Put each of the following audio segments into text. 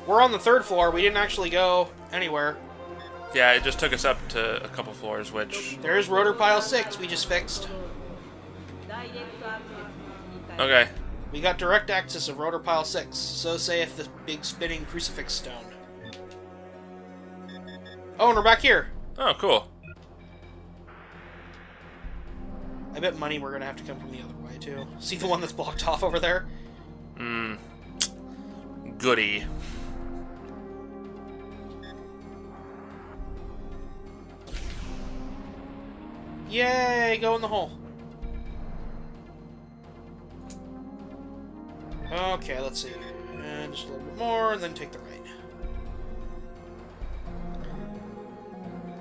We're on the 3rd floor. We didn't actually go anywhere. Yeah, it just took us up to a couple floors, which... There's rotor pile 6 we just fixed. Okay. We got direct access of rotor pile 6. So saith the big spinning crucifix stone. Oh, and we're back here. Oh, cool. I bet money we're going to have to come from the other way, too. See the one that's blocked off over there? Goody. Yay, go in the hole. Okay, let's see. And just a little bit more, and then take the right.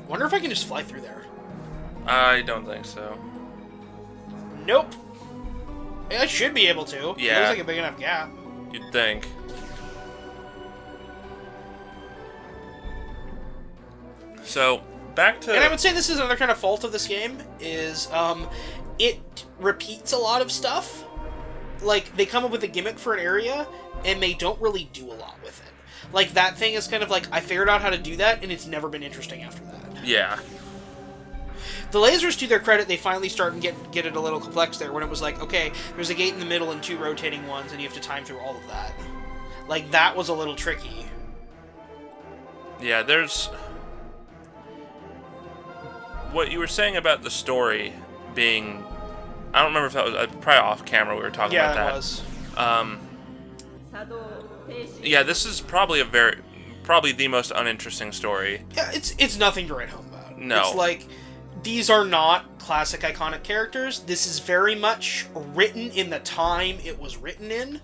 Wonder if I can just fly through there. I don't think so. Nope. I should be able to. Yeah. It looks like a big enough gap. You'd think. So, back to... And I would say this is another kind of fault of this game, is it repeats a lot of stuff. Like, they come up with a gimmick for an area, and they don't really do a lot with it. Like, that thing is kind of like, I figured out how to do that, and it's never been interesting after that. Yeah. The lasers, to their credit, they finally start and get it a little complex there, when it was like, okay, there's a gate in the middle and 2 rotating ones, and you have to time through all of that. Like, that was a little tricky. Yeah, there's... What you were saying about the story being... I don't remember if that was... probably off camera we were talking about that. Yeah, it was. Yeah, this is probably probably the most uninteresting story. Yeah, it's nothing to write home about. No. It's like, these are not classic iconic characters. This is very much written in the time it was written in.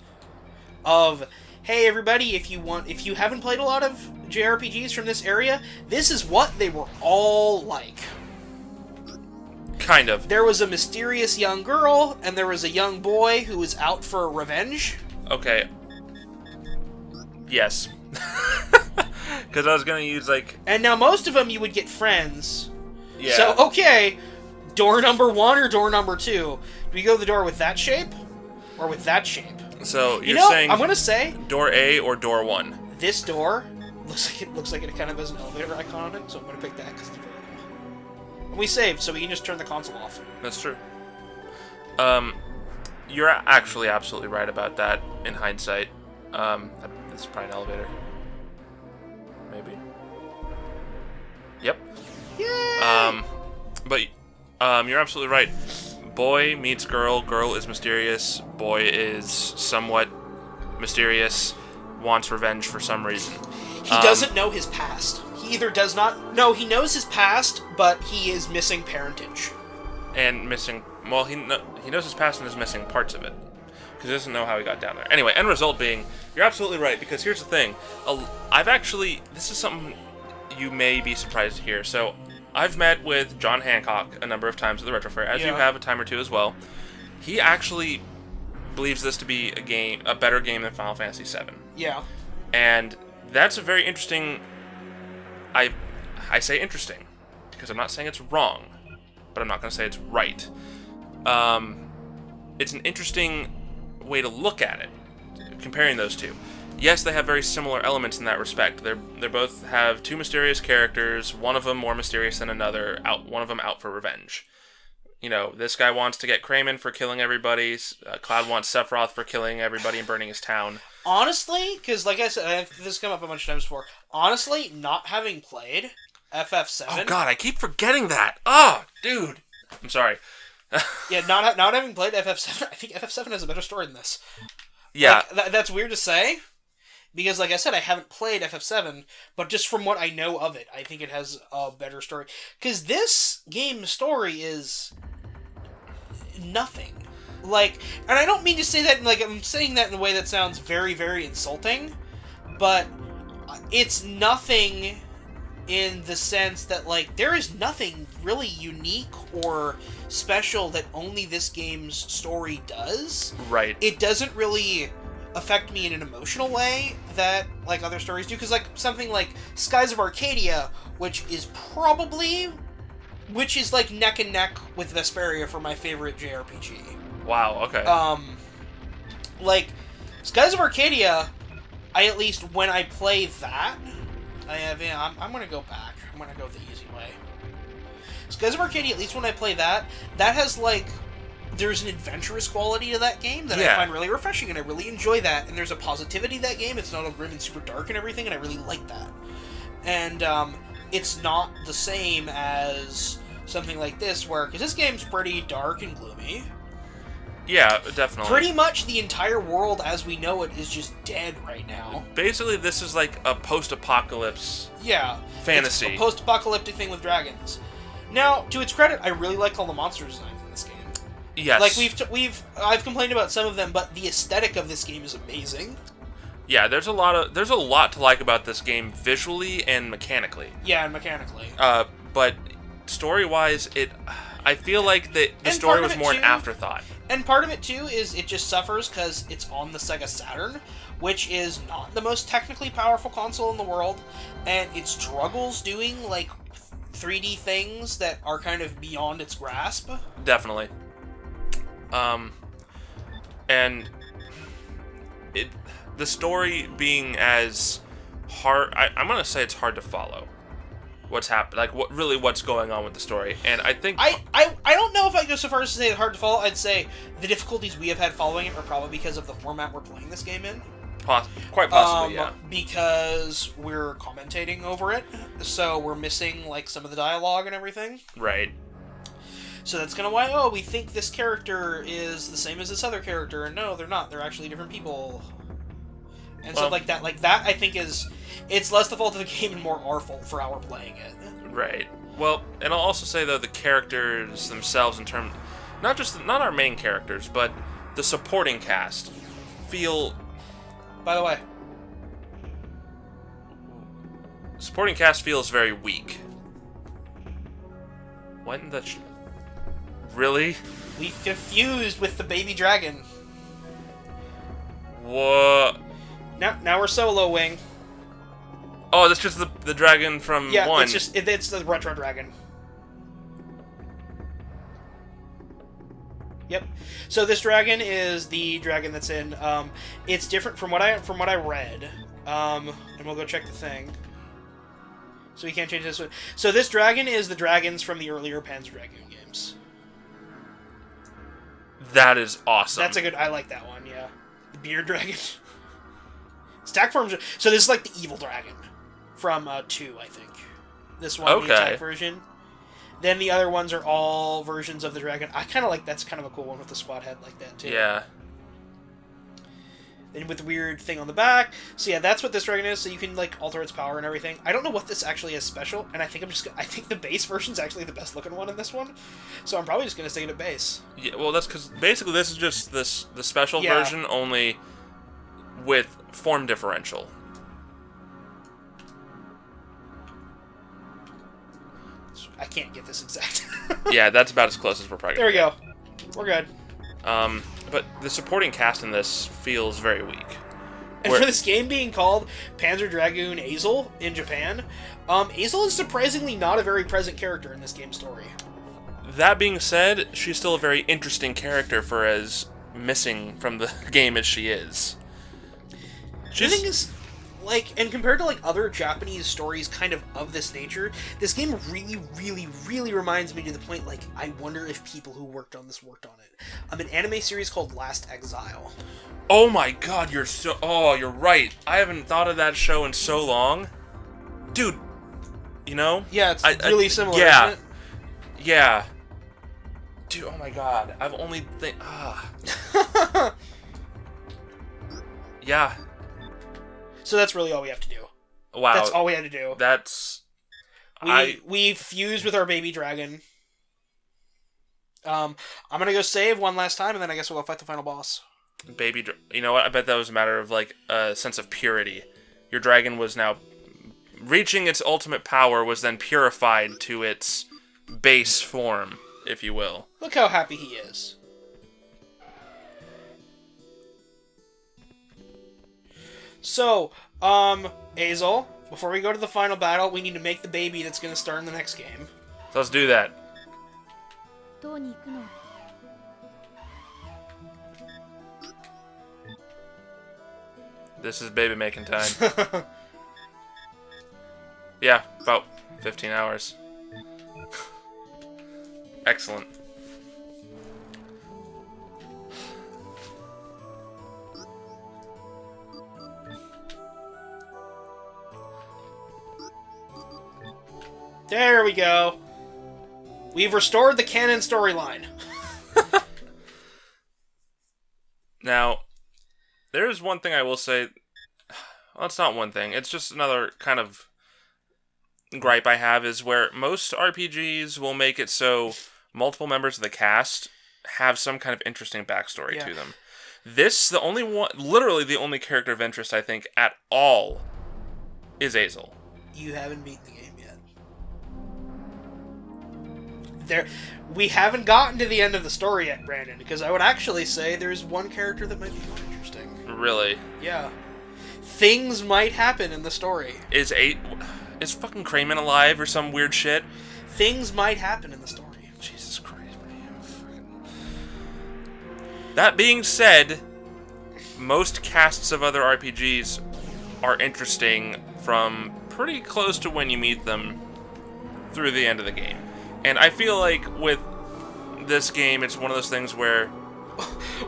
Of, hey everybody, if you haven't played a lot of JRPGs from this area, this is what they were all like. Kind of. There was a mysterious young girl, and there was a young boy who was out for revenge. Okay. Yes. Because I was going to use, like... And now most of them you would get friends. Yeah. So, okay, door number 1 or door number 2? Do we go to the door with that shape? Or with that shape? So, you're You know, saying... I'm going to say... Door A or door 1? This door looks like it kind of has an elevator icon on it, so I'm going to pick that because it's very cool. And we saved, so we can just turn the console off. That's true. You're actually absolutely right about that, in hindsight. It's probably an elevator. Maybe. Yep. Yay! But you're absolutely right. Boy meets girl, girl is mysterious, boy is somewhat mysterious, wants revenge for some reason. He doesn't know his past. He either does not... No, he knows his past, but he is missing parentage. And missing... Well, he knows his past and is missing parts of it. Because he doesn't know how he got down there. Anyway, end result being, you're absolutely right, because here's the thing. I've actually... This is something you may be surprised to hear. So, I've met with John Hancock a number of times at the Retro Fair, as you have a time or two as well. He actually believes this to be a better game than Final Fantasy VII. Yeah. And that's a very interesting... I say interesting, because I'm not saying it's wrong, but I'm not going to say it's right. It's an interesting way to look at it, comparing those two. Yes, they have very similar elements in that respect. They both have 2 mysterious characters, one of them more mysterious than another, one of them out for revenge. You know, this guy wants to get Kramen for killing everybody, Cloud wants Sephiroth for killing everybody and burning his town. Honestly, because like I said, this has come up a bunch of times before, honestly, not having played FF7... Oh god, I keep forgetting that! Oh, dude! I'm sorry. Yeah, not having played FF7, I think FF7 has a better story than this. Yeah. Like, that's weird to say, because like I said, I haven't played FF7, but just from what I know of it, I think it has a better story. Because this game's story is... nothing. Like, and I don't mean to say that, like, I'm saying that in a way that sounds very, very insulting, but it's nothing in the sense that, like, there is nothing really unique or special that only this game's story does. Right. It doesn't really affect me in an emotional way that, like, other stories do, because, like, something like Skies of Arcadia, which is like neck and neck with Vesperia for my favorite JRPG. Wow, okay. Like, Skies of Arcadia I at least, when I play that, I'm going to go back. I'm going to go the easy way. Skies of Arcadia, at least when I play that, that has, like, there's an adventurous quality to that game that I find really refreshing, and I really enjoy that, and there's a positivity to that game. It's not all grim and super dark and everything, and I really like that. And, it's not the same as something like this, where, because this game's pretty dark and gloomy. Yeah, definitely. Pretty much the entire world as we know it is just dead right now. Basically, this is like a post-apocalypse fantasy. It's a post-apocalyptic thing with dragons. Now, to its credit, I really like all the monster designs in this game. Yes. Like, I've complained about some of them, but the aesthetic of this game is amazing. Yeah, there's a lot to like about this game visually and mechanically. Yeah, and mechanically. But story-wise, I feel like the story was more an afterthought. And part of it, too, is it just suffers because it's on the Sega Saturn, which is not the most technically powerful console in the world, and it struggles doing, like, 3D things that are kind of beyond its grasp. Definitely. And the story being as hard... I'm going to say it's hard to follow. What's happened, like what's going on with the story, and I think I don't know if I go so far as to say it's hard to follow. I'd say the difficulties we have had following it are probably because of the format we're playing this game in. Quite possibly, yeah. Because we're commentating over it, so we're missing like some of the dialogue and everything. Right. So that's kind of why we think this character is the same as this other character, and no, they're not. They're actually different people. And stuff like that. Like that, I think it's less the fault of the game and more our fault for how we're playing it. Right. Well, and I'll also say though the characters themselves, not our main characters, but the supporting cast feel. By the way, supporting cast feels very weak. What in the? Really? We fused with the baby dragon. What? Now we're solo wing. Oh, that's just the dragon from 1. Yeah, it's the retro dragon. Yep. So this dragon is the dragon that's in. It's different from what I read. And we'll go check the thing. So we can't change this one. So this dragon is the dragons from the earlier Panzer Dragoon games. That is awesome. That's a good. I like that one. Yeah, the beard dragon. Stack forms. So this is like the evil dragon from 2, I think. This one, the attack version. Then the other ones are all versions of the dragon. I kind of like that's kind of a cool one with the squat head like that too. Yeah. Then with the weird thing on the back. So yeah, that's what this dragon is. So you can like alter its power and everything. I don't know what this actually is special, and I think I think the base version's actually the best looking one in this one. So I'm probably just gonna stay to base. Yeah. Well, that's because basically this is just the special version only with form differential. I can't get this exact. Yeah, that's about as close as we're probably There we go. We're good. But the supporting cast in this feels very weak. And for this game being called Panzer Dragoon Azel in Japan, Azel is surprisingly not a very present character in this game's story. That being said, she's still a very interesting character for as missing from the game as she is. The thing is, like, and compared to, like, other Japanese stories kind of this nature, this game really, really, really reminds me to the point, like, I wonder if people who worked on this worked on it. An anime series called Last Exile. Oh my god, you're right. I haven't thought of that show in so long. Dude, you know? Yeah, it's really similar, yeah, isn't it? Yeah. Dude, oh my god. I've only Yeah. So that's really all we have to do. Wow. That's all we had to do. We fused with our baby dragon. I'm gonna go save one last time, and then I guess we'll go fight the final boss. You know what? I bet that was a matter of, like, a sense of purity. Your dragon was now reaching its ultimate power, was then purified to its base form, if you will. Look how happy he is. So, Azel, before we go to the final battle, we need to make the baby that's going to start in the next game. So let's do that. This is baby making time. Yeah, about 15 hours. Excellent. There we go. We've restored the canon storyline. Now, there's one thing I will say. Well, it's not one thing. It's just another kind of gripe I have is where most RPGs will make it so multiple members of the cast have some kind of interesting backstory to them. This, the only one, literally the only character of interest I think at all is Azel. You haven't beaten the game yet. We haven't gotten to the end of the story yet, Brandon, because I would actually say there's one character that might be more interesting. Really? Yeah. Things might happen in the story. Is fucking Crayman alive or some weird shit? Things might happen in the story. Jesus Christ, man. That being said, most casts of other RPGs are interesting from pretty close to when you meet them through the end of the game. And I feel like with this game, it's one of those things where...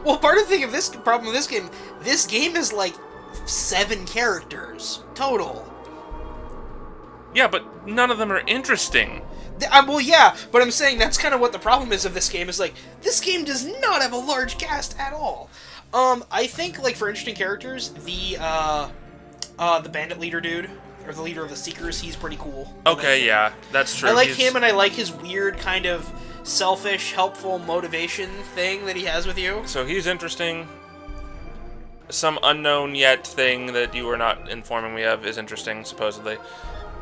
Well, part of the thing of this problem with this game is like 7 characters total. Yeah, but none of them are interesting. Well, yeah, but I'm saying that's kind of what the problem is of this game, is like, this game does not have a large cast at all. I think, like, for interesting characters, the bandit leader dude, or the leader of the Seekers, he's pretty cool. Okay, yeah, that's true. I like him, and I like his weird kind of selfish, helpful motivation thing that he has with you. So he's interesting. Some unknown yet thing that you were not informing me of is interesting, supposedly.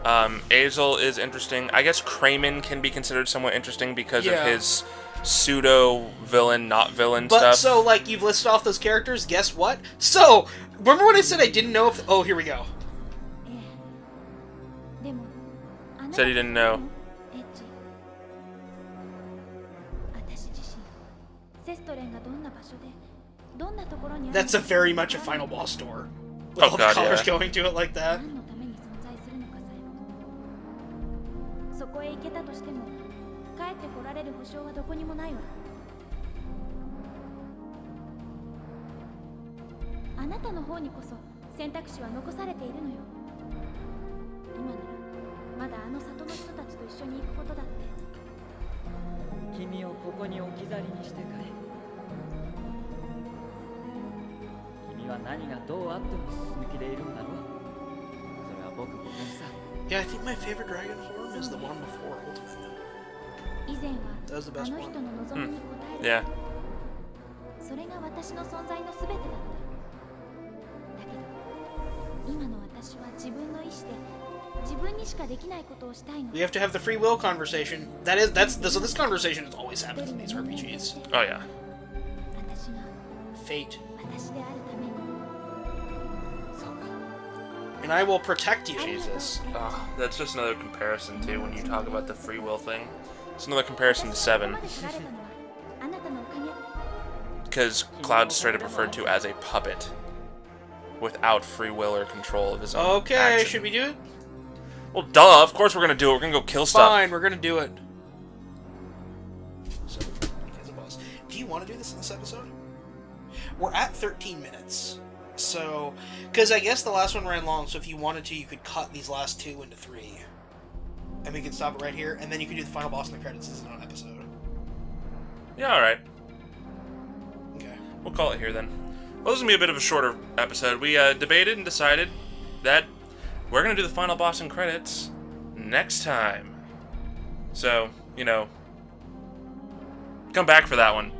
Azel is interesting. I guess Crayman can be considered somewhat interesting because of his pseudo-villain, not villain stuff. But, so, like, you've listed off those characters, guess what? So, remember when I said I didn't know if... Oh, here we go. Said he didn't know. That's a very much a final boss door. With Oh, all God, the colors yeah. going to it like that. Yeah, I think my favorite dragon form is the one before Ultimate. That was the best one. Yeah. We have to have the free will conversation. So this conversation has always happened in these RPGs. Oh, yeah. Fate. And I will protect you. Jesus. That's just another comparison, too, when you talk about the free will thing. It's another comparison to 7. Because Cloud's straight up referred to as a puppet. Without free will or control of his own Okay, action. should we do it? Well, duh, of course we're gonna do it. We're gonna go kill stuff. Fine, we're gonna do it. So, as a boss. Do you want to do this in this episode? We're at 13 minutes. So, because I guess the last one ran long, so if you wanted to, you could cut these last 2 into 3. And we could stop it right here, and then you could do the final boss in the credits as an own episode. Yeah, alright. Okay. We'll call it here then. Well, this is going to be a bit of a shorter episode. We debated and decided that we're going to do the final boss and credits next time. So, you know, come back for that one.